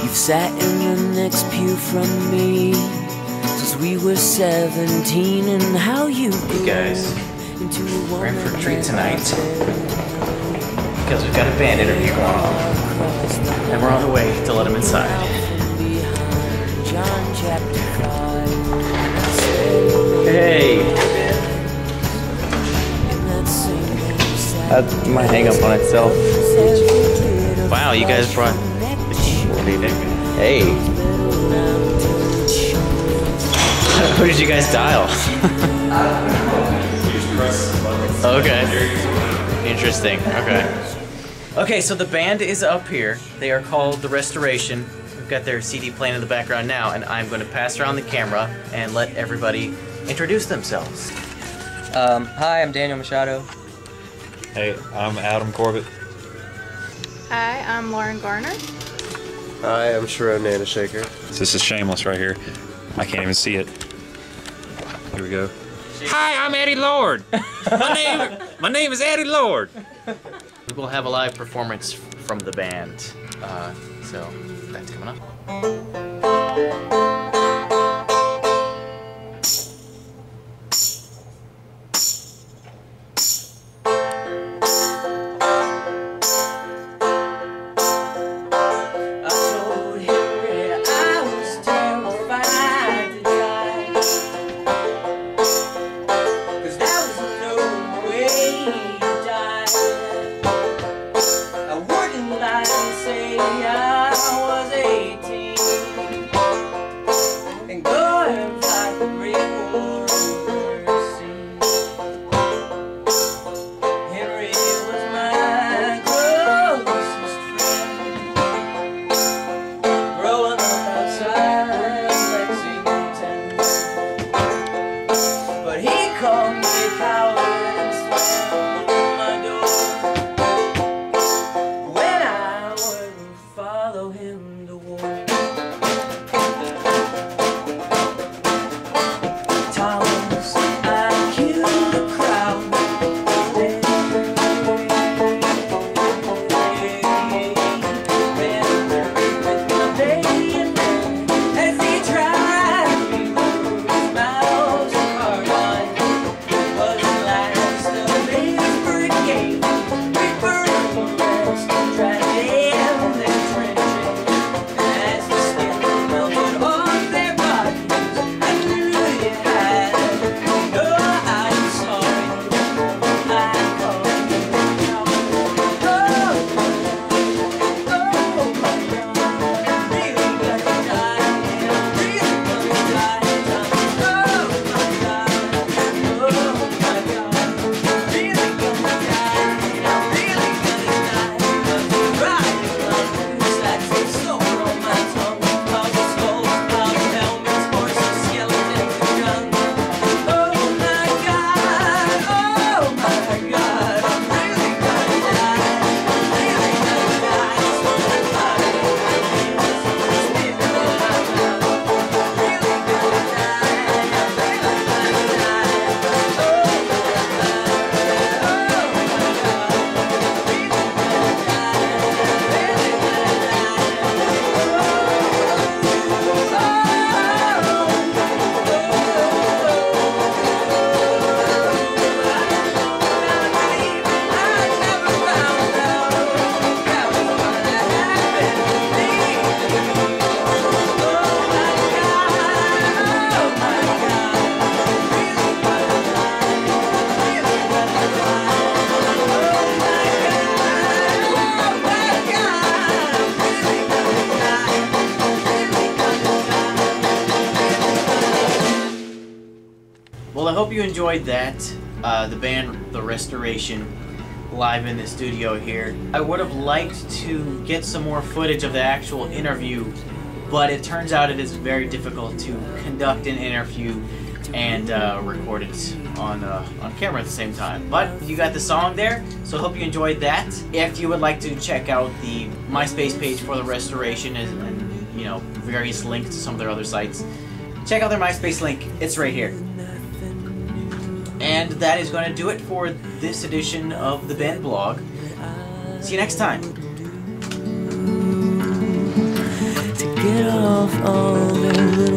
You've sat in the next pew from me since we were 17, and how you Hey guys, we're in for a treat tonight because we've got a band interview going on, and we're on the way to let them inside. Hey! That might hang up on itself. Wow, you guys brought the keyboard. Hey! Who did you guys dial? Okay. Interesting. Okay. Okay, so the band is up here. They are called The Restoration. We've got their CD playing in the background now, and I'm going to pass around the camera and let everybody introduce themselves. Hi, I'm Daniel Machado. Hey, I'm Adam Corbett. Hi, I'm Lauren Garner. Hi, I'm Sharon Nanashaker. This is Shameless right here. I can't even see it. Here we go. Hi, I'm Eddie Lord. My name is Eddie Lord. We will have a live performance from the band, so that's coming up. Well, I hope you enjoyed that. The band, The Restoration, live in the studio here. I would have liked to get some more footage of the actual interview, but it turns out it is very difficult to conduct an interview and record it on camera at the same time. But you got the song there, so I hope you enjoyed that. If you would like to check out the MySpace page for The Restoration and you know, various links to some of their other sites, check out their MySpace link. It's right here. And that is going to do it for this edition of the Ben Blog. See you next time. off all their little